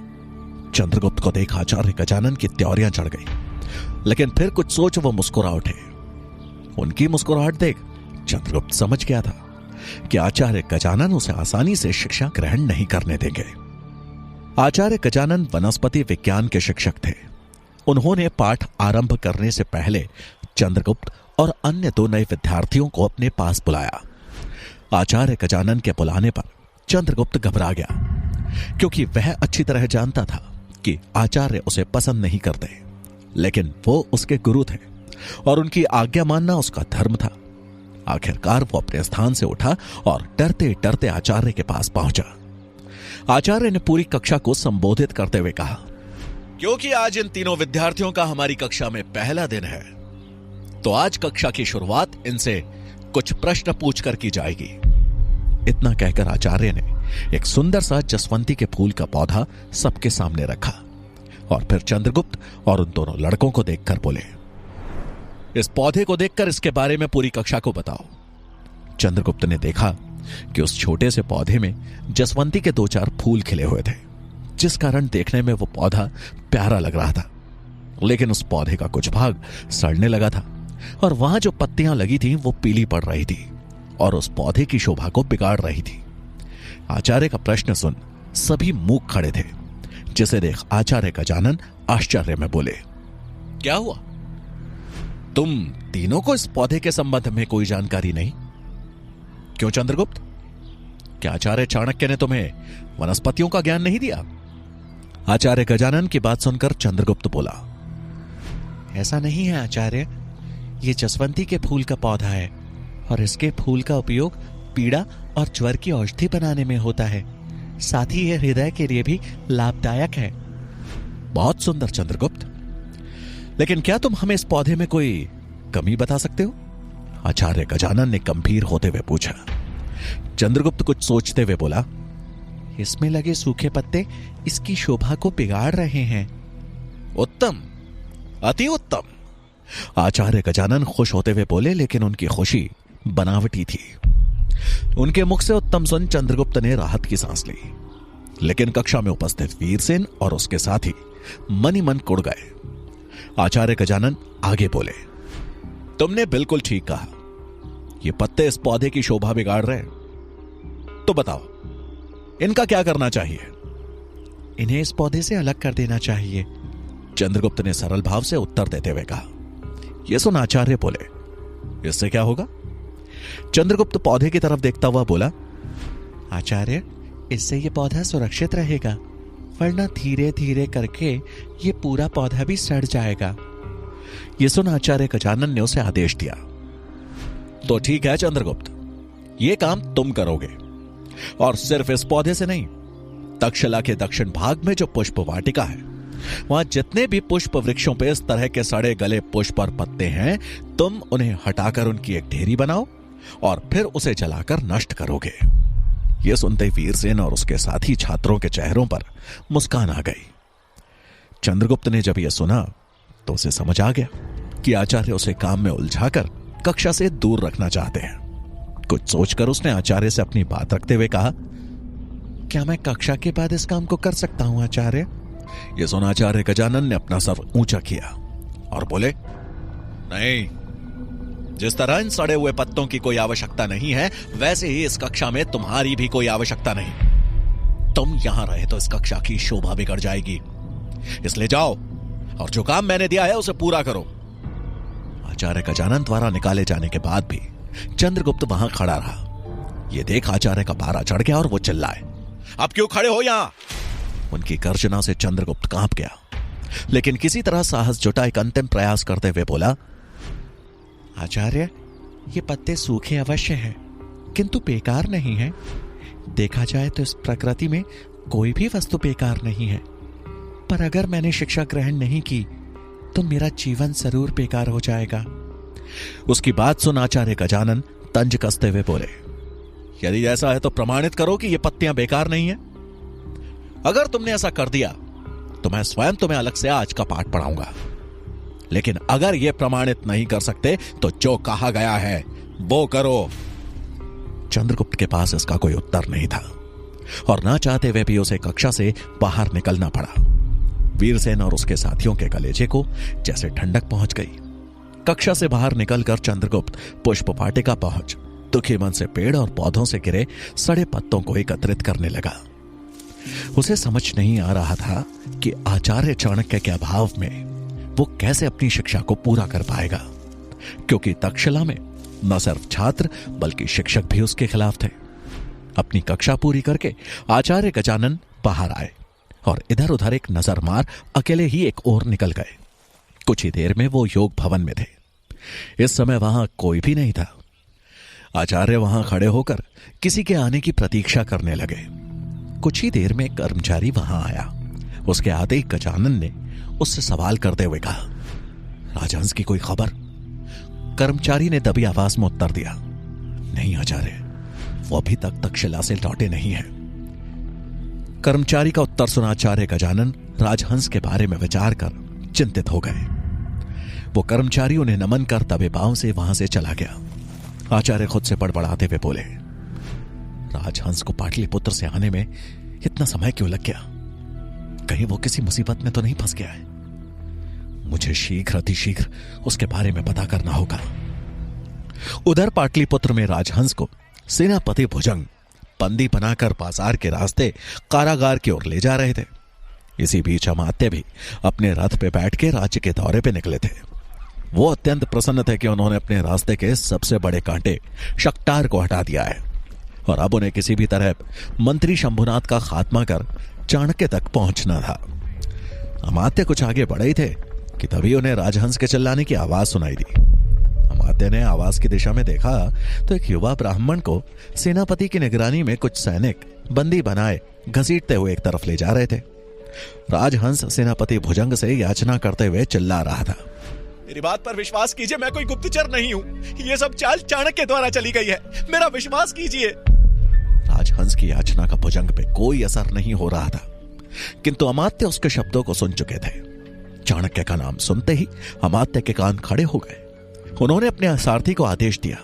चंद्रगुप्त को देख आचार्य गजानन की त्योरियां चढ़ गई, लेकिन फिर कुछ सोच वो मुस्कुरा उठे। उनकी मुस्कुराहट देख चंद्रगुप्त समझ गया था कि आचार्य गजानन उसे आसानी से शिक्षा ग्रहण नहीं करने देंगे। आचार्य गजानन वनस्पति विज्ञान के शिक्षक थे। उन्होंने पाठ आरंभ करने से पहले चंद्रगुप्त और अन्य दो नए विद्यार्थियों को अपने पास बुलाया। आचार्य गजानन के बुलाने पर चंद्रगुप्त घबरा गया, क्योंकि वह अच्छी तरह जानता था कि आचार्य उसे पसंद नहीं करते, लेकिन वो उसके गुरु थे और उनकी आज्ञा मानना उसका धर्म था। आखिरकार वो अपने स्थान से उठा और डरते डरते आचार्य के पास पहुंचा। आचार्य ने पूरी कक्षा को संबोधित करते हुए कहा, क्योंकि आज इन तीनों विद्यार्थियों का हमारी कक्षा में पहला दिन है, तो आज कक्षा की शुरुआत इनसे कुछ प्रश्न पूछकर की जाएगी। इतना कहकर आचार्य ने एक सुंदर सा जसवंती के फूल का पौधा सबके सामने रखा और फिर चंद्रगुप्त और उन दोनों लड़कों को देखकर बोले, इस पौधे को देखकर इसके बारे में पूरी कक्षा को बताओ। चंद्रगुप्त ने देखा कि उस छोटे से पौधे में जसवंती के 2-4 फूल खिले हुए थे, जिस कारण देखने में वो पौधा प्यारा लग रहा था। लेकिन उस पौधे का कुछ भाग सड़ने लगा था और वहां जो पत्तियां लगी थीं वो पीली पड़ रही थी और उस पौधे की शोभा को बिगाड़ रही थी। आचार्य का प्रश्न सुन सभी मूक खड़े थे, जिसे देख आचार्य गजानन आश्चर्य में बोले, क्या हुआ? तुम तीनों को इस पौधे के संबंध में कोई जानकारी नहीं? क्यों चंद्रगुप्त, क्या आचार्य चाणक्य ने तुम्हें वनस्पतियों का ज्ञान नहीं दिया? आचार्य गजानन की बात सुनकर चंद्रगुप्त बोला, ऐसा नहीं है आचार्य, ये जसवंती के फूल का पौधा है और इसके फूल का उपयोग पीड़ा और ज्वर की औषधि बनाने में होता है। साथ ही यह हृदय के लिए भी लाभदायक है। बहुत सुंदर चंद्रगुप्त, लेकिन क्या तुम हमें इस पौधे में कोई कमी बता सकते हो? आचार्य गजानन ने गंभीर होते हुए पूछा। चंद्रगुप्त कुछ सोचते हुए बोला, इसमें लगे सूखे पत्ते इसकी शोभा को बिगाड़ रहे हैं। उत्तम, अति उत्तम। आचार्य गजानन खुश होते हुए बोले, लेकिन उनकी खुशी बनावटी थी। उनके मुख से उत्तम सुन चंद्रगुप्त ने राहत की सांस ली, लेकिन कक्षा में उपस्थित वीरसेन और उसके साथी मन ही मन कुड़ गए। आचार्य गजानन आगे बोले, तुमने बिल्कुल ठीक कहा, ये पत्ते इस पौधे की शोभा बिगाड़ रहे हैं। तो बताओ, इनका क्या करना चाहिए? इन्हें इस पौधे से अलग कर देना चाहिए, चंद्रगुप्त ने सरल भाव से उत्तर देते हुए कहा। यह सुन आचार्य बोले, इससे क्या होगा? चंद्रगुप्त पौधे की तरफ देखता हुआ बोला, आचार्य, इससे ये पौधा सुरक्षित रहेगा, वरना धीरे धीरे करके ये पूरा पौधा भी सड़ जाएगा। ये सुन आचार्य गजानन ने उसे आदेश दिया, तो ठीक है चंद्रगुप्त, ये काम तुम करोगे, और सिर्फ इस पौधे से नहीं, तक्षशिला के दक्षिण भाग में जो पुष्प वाटिका है, वहां जितने भी पुष्प वृक्षों पे इस तरह के सड़े गले पुष्प और पत्ते हैं, तुम उन्हें हटाकर उनकी एक ढेरी बनाओ और फिर उसे जलाकर नष्ट करोगे। यह सुनते ही वीरसेन और उसके साथी छात्रों के चेहरों पर मुस्कान आ गई। चंद्रगुप्त ने जब यह सुना तो उसे समझ आ गया कि आचार्य उसे काम में उलझाकर कक्षा से दूर रखना चाहते हैं। कुछ सोचकर उसने आचार्य से अपनी बात रखते हुए कहा, क्या मैं कक्षा के बाद इस काम को कर सकता हूं आचार्य? यह सुन आचार्य गजानन ने अपना सर ऊंचा किया और बोले, नहीं, जिस तरह इन सड़े हुए पत्तों की कोई आवश्यकता नहीं है, वैसे ही इस कक्षा में तुम्हारी भी कोई आवश्यकता नहीं। तुम यहां रहे तो इस कक्षा की शोभा बिगड़ जाएगी, इसलिए जाओ और जो काम मैंने दिया है उसे पूरा करो। आचार्य गजानन द्वारा निकाले जाने के बाद भी चंद्रगुप्त वहां खड़ा रहा। यह देख आचार्य का पारा चढ़ गया और वो चिल्लाए, अब क्यों खड़े हो यहां? उनकी गर्जना से चंद्रगुप्त कांप गया, लेकिन किसी तरह साहस जुटा एक अंतिम प्रयास करते हुए बोला, आचार्य, ये पत्ते सूखे अवश्य हैं, किंतु बेकार नहीं है। देखा जाए तो इस प्रकृति में कोई भी वस्तु बेकार नहीं है, पर अगर मैंने शिक्षा ग्रहण नहीं की तो मेरा जीवन जरूर बेकार हो जाएगा। उसकी बात सुन आचार्य गजानन तंज कसते हुए बोले, यदि ऐसा है तो प्रमाणित करो कि ये पत्तियां बेकार नहीं है। अगर तुमने ऐसा कर दिया तो मैं स्वयं तुम्हें अलग से आज का पाठ पढ़ाऊंगा, लेकिन अगर यह प्रमाणित नहीं कर सकते तो जो कहा गया है वो करो। चंद्रगुप्त के पास इसका कोई उत्तर नहीं था और ना चाहते हुए भी उसे कक्षा से बाहर निकलना पड़ा। वीरसेन और उसके साथियों के कलेजे को जैसे ठंडक पहुंच गई। कक्षा से बाहर निकलकर चंद्रगुप्त पुष्प वाटिका पहुंच दुखी मन से पेड़ और पौधों से गिरे सड़े पत्तों को एकत्रित करने लगा। उसे समझ नहीं आ रहा था कि आचार्य चाणक्य के अभाव में वो कैसे अपनी शिक्षा को पूरा कर पाएगा, क्योंकि तक्षशिला में न सिर्फ छात्र बल्कि शिक्षक भी उसके खिलाफ थे। अपनी कक्षा पूरी करके आचार्य गजानन बाहर आए और इधर उधर एक नजर मार अकेले ही एक ओर निकल गए। कुछ ही देर में वो योग भवन में थे। इस समय वहां कोई भी नहीं था। आचार्य वहां खड़े होकर किसी के आने की प्रतीक्षा करने लगे। कुछ ही देर में कर्मचारी वहां आया। उसके आते ही गजानन ने उससे सवाल करते हुए कहा, राजहंस की कोई खबर? कर्मचारी ने दबी आवाज में उत्तर दिया, नहीं आचार्य, वो अभी तक तक्षशिला से लौटे नहीं है। कर्मचारी का उत्तर सुना आचार्य गजानन राजहंस के बारे में विचार कर चिंतित हो गए। वो कर्मचारी उन्हें नमन कर दबे पांव से वहां से चला गया। आचार्य खुद से बड़बड़ाते हुए बोले, राजहंस को पाटलिपुत्र से आने में इतना समय क्यों लग गया? कहीं वो किसी मुसीबत में तो नहीं फंस गया है? मुझे शीघ्र अतिशीघ्र उसके बारे में पता करना होगा। उधर पाटलिपुत्र में राजहंस को सेनापति भुजंग बंदी बनाकर बाजार के रास्ते कारागार की ओर ले जा रहे थे। इसी बीच अमात्य भी अपने रथ पे बैठ के राज्य के दौरे पे निकले थे। वो अत्यंत प्रसन्न थे कि उन्होंने अपने रास्ते के सबसे बड़े कांटे शक्टार को हटा दिया है और अब उन्हें किसी भी तरह मंत्री शंभुनाथ का खात्मा कर चाणक्य तक पहुंचना था। अमात्य कुछ आगे बढ़े ही थे कि तभी उन्हें राजहंस के चिल्लाने की आवाज सुनाई दी। अमात्य ने आवाज की दिशा में देखा तो एक युवा ब्राह्मण को सेनापति की निगरानी में कुछ सैनिक बंदी बनाए घसीटते हुए एक तरफ ले जा रहे थे। राजहंस सेनापति भुजंग से याचना करते हुए चिल्ला रहा था, मेरी बात पर विश्वास कीजिए, मैं कोई गुप्तचर नहीं हूं। ये सब चाल चाणक्य द्वारा चली गई है, मेरा विश्वास कीजिए। राजहंस की याचना का भुजंग पे कोई असर नहीं हो रहा था, किंतु अमात्य उसके शब्दों को सुन चुके थे। चाणक्य का नाम सुनते ही अमात्य के कान खड़े हो गए। उन्होंने अपने सारथी को आदेश दिया,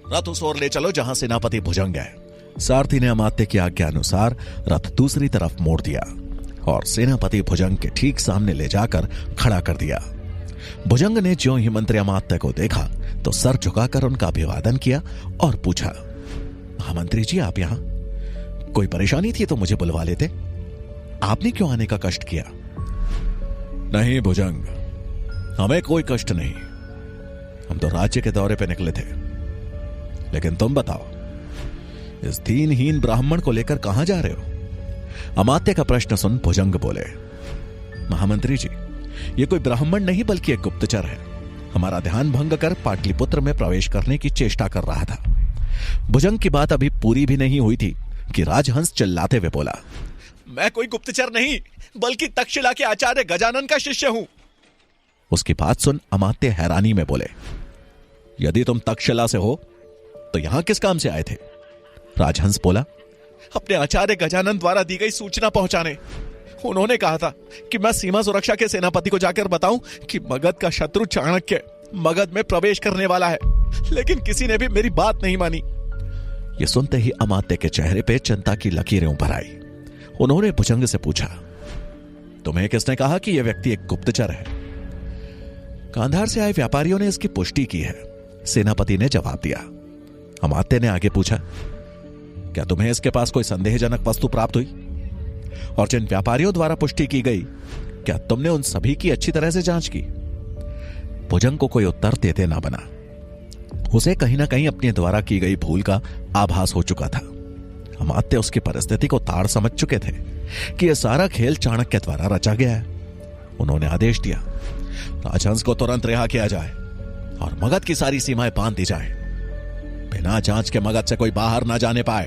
रथ उस ओर ले चलो जहां सेनापति भुजंग है। सारथी ने अमात्य की आज्ञा अनुसार रथ दूसरी तरफ मोड़ दिया और सेनापति भुजंग के ठीक सामने ले जाकर खड़ा कर दिया। भुजंग ने ज्यों ही मंत्री अमात्य को देखा तो सर झुकाकर उनका अभिवादन किया और पूछा, महामंत्री जी, आप यहां? कोई परेशानी थी तो मुझे बुलवा लेते, आपने क्यों आने का कष्ट किया? नहीं भुजंग, हमें कोई कष्ट नहीं, हम तो राज्य के दौरे पे निकले थे। लेकिन तुम बताओ, इस दीनहीन ब्राह्मण को लेकर कहां जा रहे हो? अमात्य का प्रश्न सुन भुजंग बोले, महामंत्री जी, ये कोई ब्राह्मण नहीं बल्कि एक गुप्तचर है। हमारा ध्यान भंग कर पाटलिपुत्र में प्रवेश करने की चेष्टा कर रहा था। भुजंग की बात अभी पूरी भी नहीं हुई थी कि राजहंस चिल्लाते हुए बोला, मैं कोई गुप्तचर नहीं बल्कि तक्षशिला के आचार्य गजानन का शिष्य हूं। उसकी बात सुन अमात्य हैरानी में बोले, यदि तुम तक्षशिला से हो तो यहां किस काम से आए थे? राजहंस बोला, अपने आचार्य गजानन द्वारा दी गई सूचना पहुंचाने। उन्होंने कहा था कि मैं सीमा सुरक्षा के सेनापति को जाकर बताऊं कि मगध का शत्रु चाणक्य मगध में प्रवेश करने वाला है, लेकिन किसी ने भी मेरी बात नहीं मानी। यह सुनते ही अमात्य के चेहरे पे चिंता की लकीरें उभर आई। उन्होंने भुजंग से पूछा, तुम्हें किसने कहा कि यह व्यक्ति एक गुप्तचर है? कांधार से आए व्यापारियों ने इसकी पुष्टि की है, सेनापति ने जवाब दिया। अमात्य ने आगे पूछा, क्या तुम्हें इसके पास कोई संदेहजनक वस्तु प्राप्त हुई? और जिन व्यापारियों द्वारा पुष्टि की गई, क्या तुमने उन सभी की अच्छी तरह से जांच की? भुजंग को कोई उत्तर देते ना बना। उसे कहीं ना कहीं अपने द्वारा की गई भूल का आभास हो चुका था। अमात्य उसकी परिस्थिति को ताड़ समझ चुके थे कि यह सारा खेल चाणक्य द्वारा रचा गया है। उन्होंने आदेश दिया, राजहंस को तुरंत रिहा किया जाए और मगध की सारी सीमाएं बांध दी जाए। बिना जांच के मगध से कोई बाहर ना जाने पाए।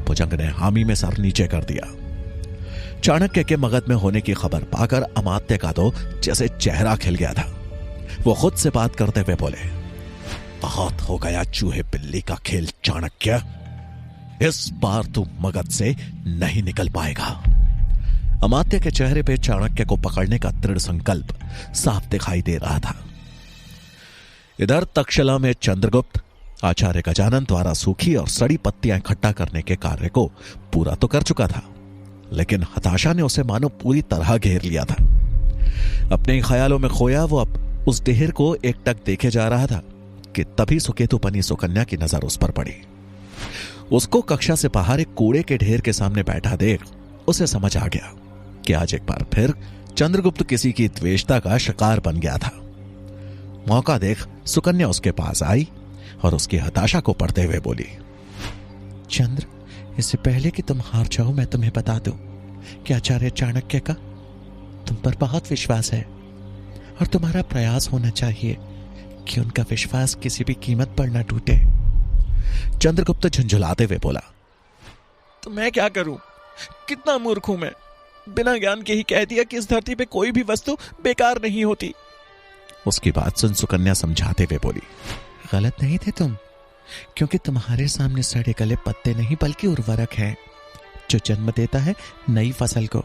भुजंग ने हामी में सर नीचे कर दिया। चाणक्य के मगध में होने की खबर पाकर अमात्य का तो जैसे चेहरा खिल गया था। वो खुद से बात करते हुए बोले, बहुत हो गया चूहे बिल्ली का खेल चाणक्य, इस बार तू मगध से नहीं निकल पाएगा। अमात्य के चेहरे पे चाणक्य को पकड़ने का दृढ़ संकल्प साफ दिखाई दे रहा था। इधर तक्षशिला में चंद्रगुप्त आचार्य गजानन द्वारा सूखी और सड़ी पत्तियां इकट्ठा करने के कार्य को पूरा तो कर चुका था, लेकिन हताशा ने उसे मानो पूरी तरह घेर लिया था। अपने ख्यालों में खोया वो अब उस ढेर को एकटक देखे जा रहा था कि तभी सुकेतुपनी सुकन्या की नजर उस पर पड़ी। उसको कक्षा से बाहर एक कूड़े के ढेर के सामने बैठा देख उसे समझ आ गया कि आज एक बार फिर चंद्रगुप्त किसी की द्वेषता का शिकार बन गया था। मौका देख सुकन्या उसके पास आई और उसकी हताशा को पढ़ते हुए बोली, चंद्र, इससे पहले कि तुम हार जाओ मैं तुम्हें बता दूं कि आचार्य चाणक्य का तुम पर बहुत विश्वास है और तुम्हारा प्रयास होना चाहिए कि उनका विश्वास किसी भी कीमत पर न टूटे। चंद्रगुप्त झुंझुलाते हुए बोला, तो मैं क्या करूं? कितना मूर्ख हूं मैं। बिना ज्ञान के ही कह दिया कि इस धरती पे कोई भी वस्तु बेकार नहीं होती। उसकी बात सुन सुकन्या समझाते हुए बोली, गलत नहीं थे तुम, क्योंकि तुम्हारे सामने सड़े गले पत्ते नहीं बल्कि उर्वरक है जो जन्म देता है नई फसल को।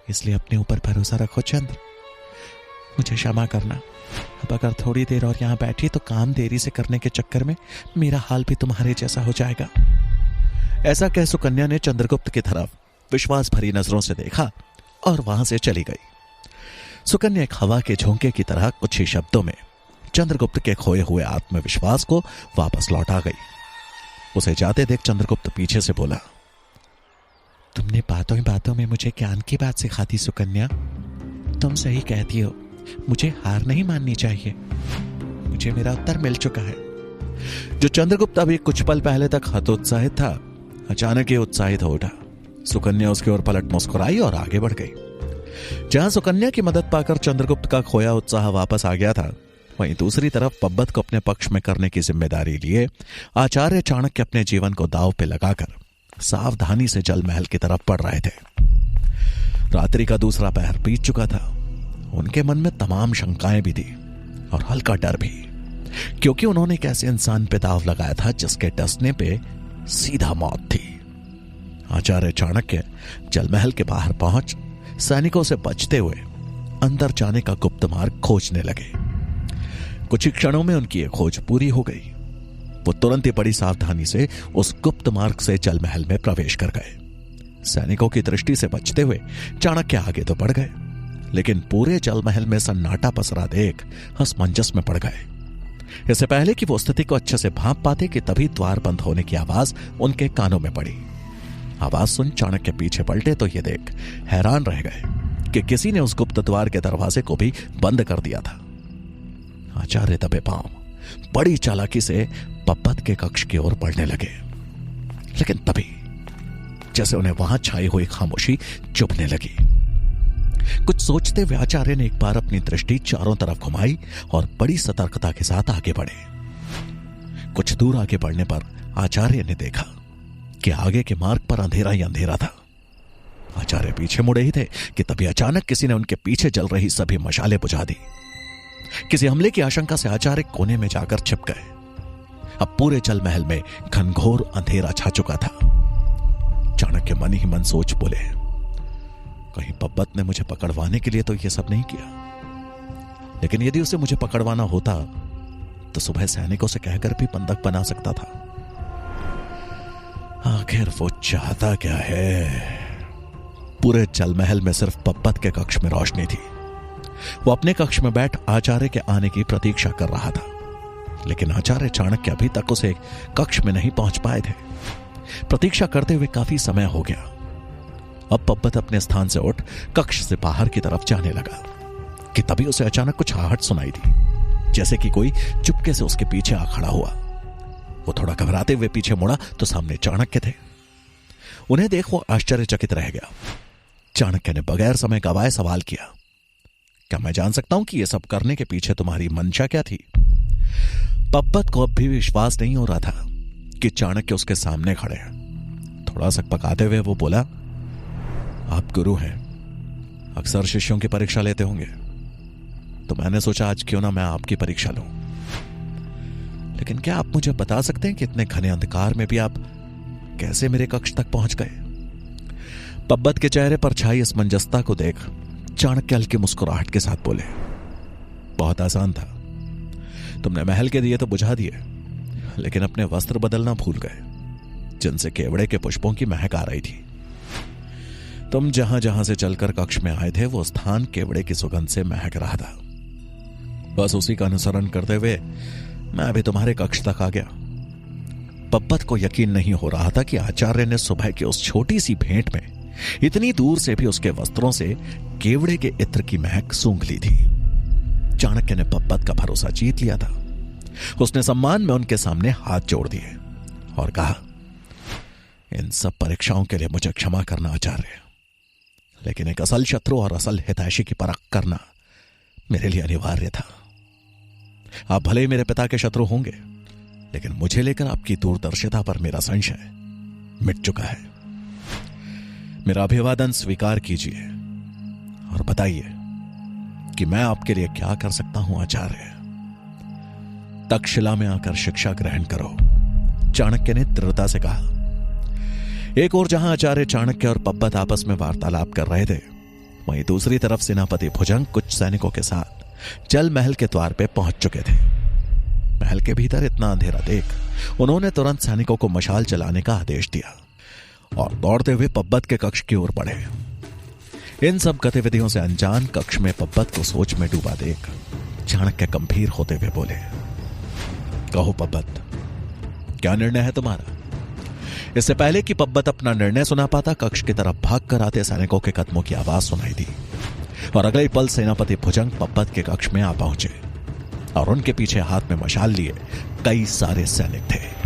इसलिए अपने ऊपर भरोसा रखो चंद्र। मुझे क्षमा करना, अब अगर थोड़ी देर और यहां बैठी तो काम देरी से करने के चक्कर में मेरा हाल भी तुम्हारे जैसा हो जाएगा। ऐसा कह सुकन्या ने चंद्रगुप्त की तरफ विश्वास भरी नजरों से देखा और वहां से चली गई। सुकन्या एक हवा के झोंके की तरह कुछ ही शब्दों में चंद्रगुप्त के खोए हुए आत्मविश्वास को वापस लौटा गई। उसे जाते देख चंद्रगुप्त पीछे से बोला, तुमने बातों ही बातों में मुझे ज्ञान की बात सिखा दी सुकन्या। तुम सही कहती हो, मुझे हार नहीं माननी चाहिए। मुझे मेरा उत्तर मिल चुका है। जो चंद्रगुप्त अभी कुछ पल पहले तक हतोत्साहित था, अचानक ही उत्साहित हो उठा। सुकन्या उसकी ओर पलट मुस्कुराई और आगे बढ़ गई। जहां सुकन्या की मदद पाकर चंद्रगुप्त का खोया उत्साह वापस आ गया था, वहीं दूसरी तरफ पब्बत को अपने पक्ष में करने की जिम्मेदारी लिए आचार्य चाणक्य अपने जीवन को दांव पे लगाकर सावधानी से जल महल की तरफ बढ़ रहे थे। रात्रि का दूसरा पहर बीत चुका था। उनके मन में तमाम शंकाएं भी थी और हल्का डर भी, क्योंकि उन्होंने एक ऐसे इंसान पे दांव लगाया था जिसके डसने पे सीधा मौत थी। आचार्य चाणक्य जलमहल के बाहर पहुंच सैनिकों से बचते हुए अंदर जाने का गुप्त मार्ग खोजने लगे। कुछ ही क्षणों में उनकी यह खोज पूरी हो गई। वो तुरंत ही बड़ी सावधानी से उस गुप्त मार्ग से जलमहल में प्रवेश कर गए। सैनिकों की दृष्टि से बचते हुए चाणक्य आगे तो बढ़ गए, लेकिन पूरे जलमहल में सन्नाटा पसरा देख असमंजस में पड़ गए। इससे पहले कि वो स्थिति को अच्छे से भांप पाते कि तभी द्वार बंद होने की आवाज उनके कानों में पड़ी। आवाज सुन चाणक्य पीछे पलटे तो ये देख हैरान रह गए कि किसी ने उस गुप्त द्वार के दरवाजे को भी बंद कर दिया था। आचार्य दबे पांव बड़ी चालाकी से पब्बत के कक्ष की ओर बढ़ने लगे। लेकिन तभी जैसे उन्हें वहां छाई हुई खामोशी चुभने लगी। कुछ सोचते हुए आचार्य ने एक बार अपनी दृष्टि चारों तरफ घुमाई और बड़ी सतर्कता के साथ आगे बढ़े। कुछ दूर आगे बढ़ने पर आचार्य ने देखा कि आगे के मार्ग पर अंधेरा ही अंधेरा था। आचार्य पीछे मुड़े ही थे कि तभी अचानक किसी ने उनके पीछे जल रही सभी मशालें बुझा दी। किसी हमले की आशंका से आचार्य कोने में जाकर छिप गए। अब पूरे जल महल में घनघोर अंधेरा छा चुका था। चाणक्य मन ही मन सोच बोले, कहीं पब्बत ने मुझे पकड़वाने के लिए तो यह सब नहीं किया। लेकिन यदि उसे मुझे पकड़वाना होता तो सुबह सैनिकों से कहकर भी बंधक बना सकता था। आखिर वो चाहता क्या है? पूरे जल महल में सिर्फ पब्बत के कक्ष में रोशनी थी। वो अपने कक्ष में बैठ आचार्य के आने की प्रतीक्षा कर रहा था। लेकिन आचार्य चाणक्य अभी तक उसे कक्ष में नहीं पहुंच पाए थे। प्रतीक्षा करते हुए काफी समय हो गया। अब पब्बत अपने स्थान से उठ कक्ष से बाहर की तरफ जाने लगा कि तभी उसे अचानक कुछ आहट सुनाई दी, जैसे कि कोई चुपके से उसके पीछे आ खड़ा हुआ। वो थोड़ा घबराते हुए पीछे मुड़ा तो सामने चाणक्य थे। उन्हें देख वो आश्चर्यचकित रह गया। चाणक्य ने बगैर समय गवाए सवाल किया, क्या मैं जान सकता हूं कि यह सब करने के पीछे तुम्हारी मंशा क्या थी? पब्बत को अब भी विश्वास नहीं हो रहा था कि चाणक्य उसके सामने खड़े हैं। थोड़ा सकपकाते हुए वो बोला, आप गुरु हैं, अक्सर शिष्यों की परीक्षा लेते होंगे, तो मैंने सोचा आज क्यों ना मैं आपकी परीक्षा लूं। लेकिन क्या आप मुझे बता सकते हैं कि इतने घने अंधकार में भी आप कैसे मेरे कक्ष तक पहुंच गए? पब्बत के चेहरे पर छाई असमंजसता को देख चाणक्य हल्की मुस्कुराहट के साथ बोले, बहुत आसान था। तुमने महल के दिए तो बुझा दिए, लेकिन अपने वस्त्र बदलना भूल गए, जिनसे केवड़े के पुष्पों की महक आ रही थी। तुम जहां जहां से चलकर कक्ष में आए थे वो स्थान केवड़े की सुगंध से महक रहा था। बस उसी का अनुसरण करते हुए मैं अभी तुम्हारे कक्ष तक आ गया। पब्बत को यकीन नहीं हो रहा था कि आचार्य ने सुबह की उस छोटी सी भेंट में इतनी दूर से भी उसके वस्त्रों से केवड़े के इत्र की महक सूंघ ली थी। चाणक्य ने पब्बत का भरोसा जीत लिया था। उसने सम्मान में उनके सामने हाथ जोड़ दिए और कहा, इन सब परीक्षाओं के लिए मुझे क्षमा करना आचार्य, लेकिन एक असल शत्रु और असल हितैषी की परख करना मेरे लिए अनिवार्य था। आप भले ही मेरे पिता के शत्रु होंगे, लेकिन मुझे लेकर आपकी दूरदर्शिता पर मेरा संशय मिट चुका है। मेरा अभिवादन स्वीकार कीजिए और बताइए कि मैं आपके लिए क्या कर सकता हूं आचार्य। तक्षशिला में आकर शिक्षा ग्रहण करो, चाणक्य ने दृढ़ता से कहा। एक ओर जहां आचार्य चाणक्य और पब्बत आपस में वार्तालाप कर रहे थे, वहीं दूसरी तरफ सेनापति भुजंग कुछ सैनिकों के साथ जल महल के द्वार पे पहुंच चुके थे। महल के भीतर इतना अंधेरा देख उन्होंने तुरंत सैनिकों को मशाल जलाने का आदेश दिया और दौड़ते हुए पब्बत के कक्ष की ओर बढ़े। इन सब गतिविधियों से अनजान कक्ष में पब्बत को सोच में डूबा देख चाणक्य गंभीर होते हुए बोले, कहो पब्बत, क्या निर्णय है तुम्हारा? इससे पहले कि पब्बत अपना निर्णय सुना पाता, कक्ष की तरफ भागकर आते सैनिकों के कदमों की आवाज सुनाई दी और अगले पल सेनापति भुजंग पब्बत के कक्ष में आ पहुंचे और उनके पीछे हाथ में मशाल लिए कई सारे सैनिक थे।